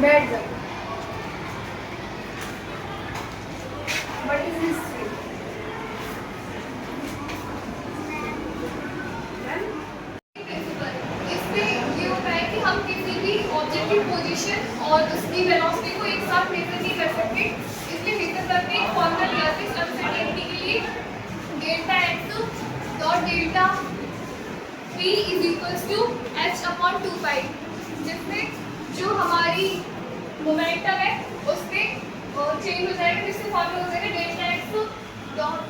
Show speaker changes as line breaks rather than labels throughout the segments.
बैठ जाओ। What is history?
इसमें ये होता है कि हम किसी भी ऑब्जेक्ट की पोजीशन और उसकी वेलोसिटी को एक साथ मेजर नहीं कर सकते, इसलिए मेजर करके एक फॉर्मूला लिया था इस अनसर्टेनिटी के लिए, delta X dot delta P is equals to H upon 2 pi, जिसमें जो हमारी मोमेंटम है उसमें चेंज हो जाएगा, जिससे फॉर्मूला हो जाएगा delta X dot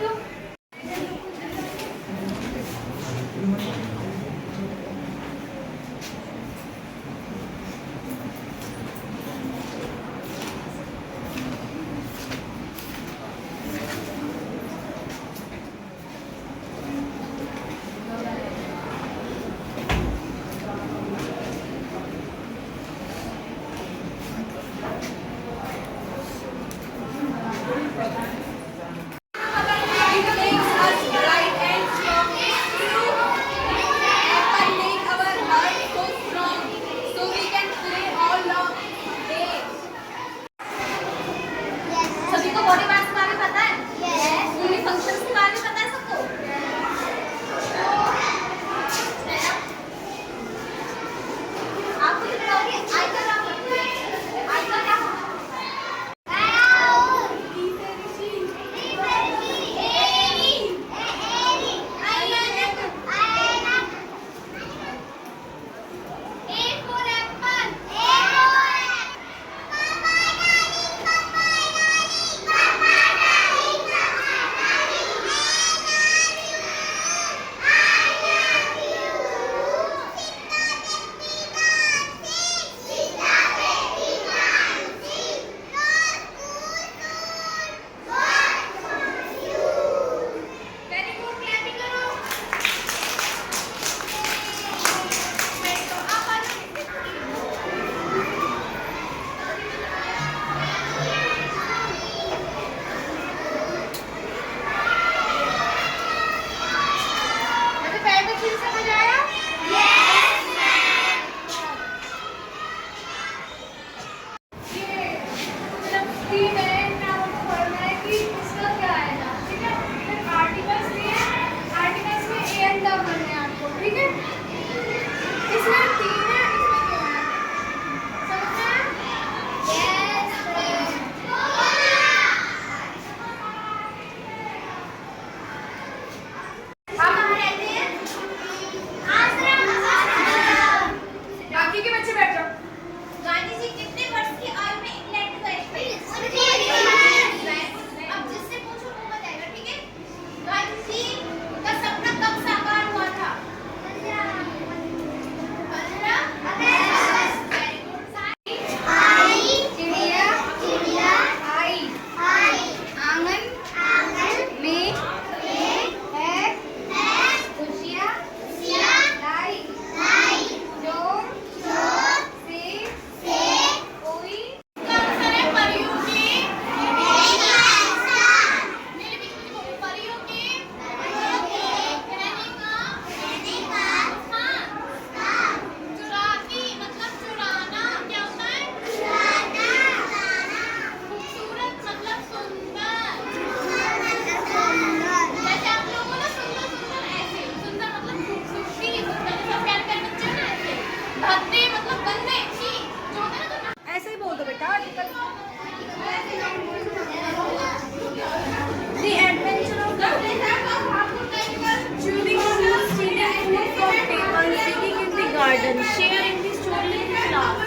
garden, sharing the story in class.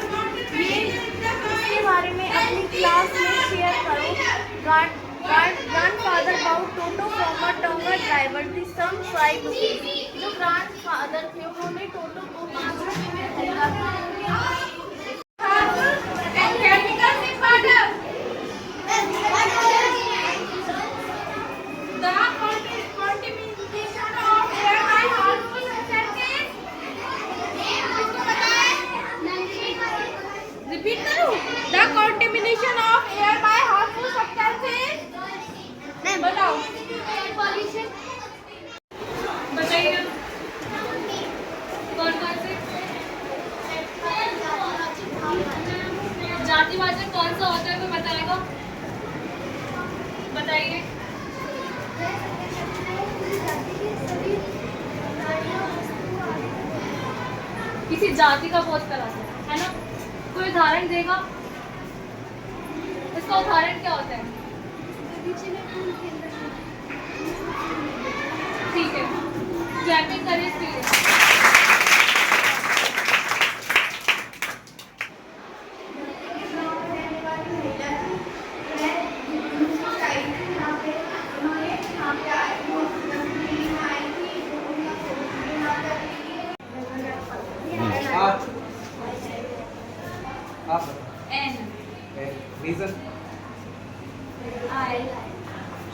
ये इसके बारे में अपनी क्लास में शेयर करो. Grandfather bought Toto from a Tonga driver. The sum 5 rupees. जो grandfather थे उन्होंने टोटो को 5 रुपए में खरीदा.
The contamination of air by harmful substances. बताओ. Pollution. बताइए. किसी जाति का बोध कराते हैं, है ना? कोई उदाहरण देगा? इसका उदाहरण क्या होता है? ठीक है, क्लैपिंग करिए इसके लिए। N
Reason.
I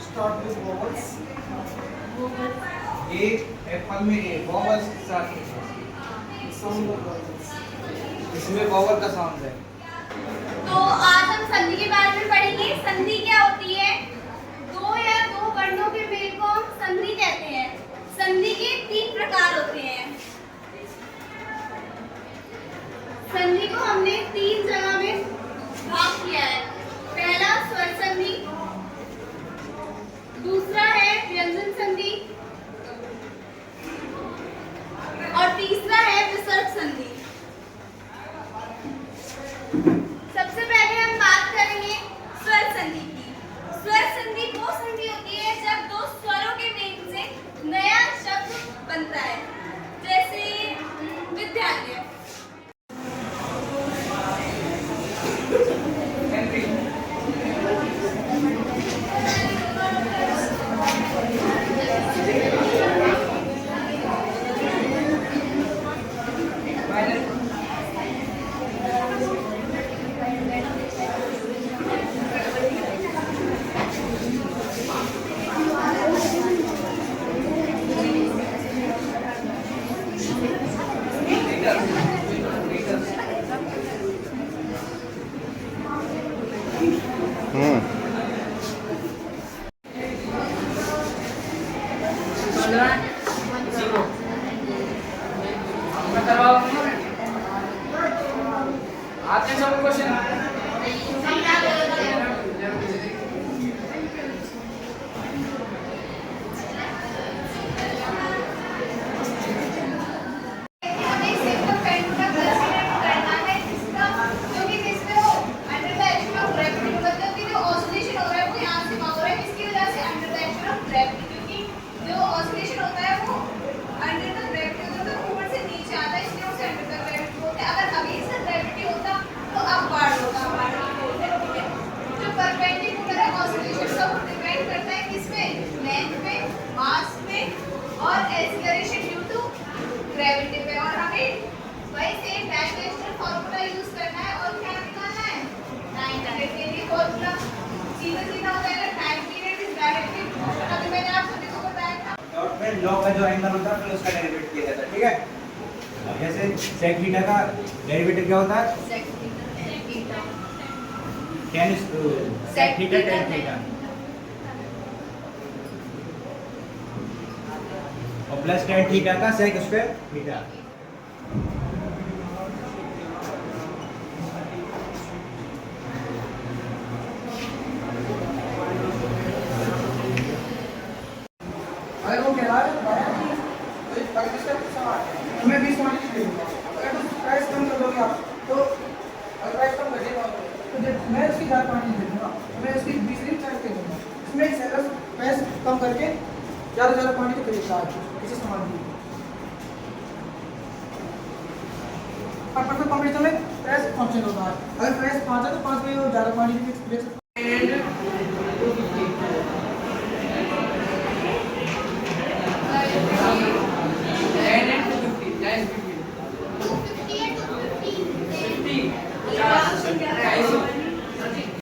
Start with vowels. A Apple में A vowels के साथ sound of vowels. इसमें vowel का sound है.
तो आज हम संधि के बारे में पढ़ेंगे। संधि क्या होती है? दो या दो वर्णों के मेल को हम संधि कहते हैं। संधि के 3 प्रकार होते हैं। संधि को हमने 3 जगह में भाग किया है। पहला स्वर संधि, दूसरा है व्यंजन संधि और तीसरा है विसर्ग संधि। सबसे पहले हम बात करेंगे स्वर संधि की। स्वर संधि वो संधि होती है जब दो स्वरों के मेल से नया शब्द बनता है, जैसे विद्यालय।
आते हैं सब क्वेश्चन.
और एक्सीलरेशन ड्यू टू ग्रेविटी पे, और हमें वही सेम डायमेंशनल फार्मूला यूज करना है और क्या निकालना है? टाइम पीरियड के लिए फार्मूला सीधा सीधा हो जाएगा। Time period is directly proportional. अभी मैंने आप सभी को बताया था
डॉट में लॉग का जो एंगल होता है फिर उसका डेरिवेटिव किया जाता है. ठीक है. अब जैसे sec थीटा का डेरिवेटिव क्या होता है?
sec
थीटा tan थीटा और प्लस tan थीटा का sec स्क्वायर थीटा.
अगर वो कह रहा है मैं 20 पॉइंट दे दूंगा, अगर तुम प्राइस कम कर दोगे आप तो अगर प्राइस कम कर देगा तो मैं उसकी 4 पॉइंट दे दूंगा, मैं उसकी 20 नहीं चार्ज दे दूंगा. इसमें सेलर प्राइस कम करके ज़्यादा पॉइंट के खरीदता है इसे सामान की. और परफेक्ट कॉम्पिटिशन में प्राइस फंक्शन होता है. अगर प्राइस 5 है तो 5 में वो ज़्यादा पॉइंट भी बेच सकता है.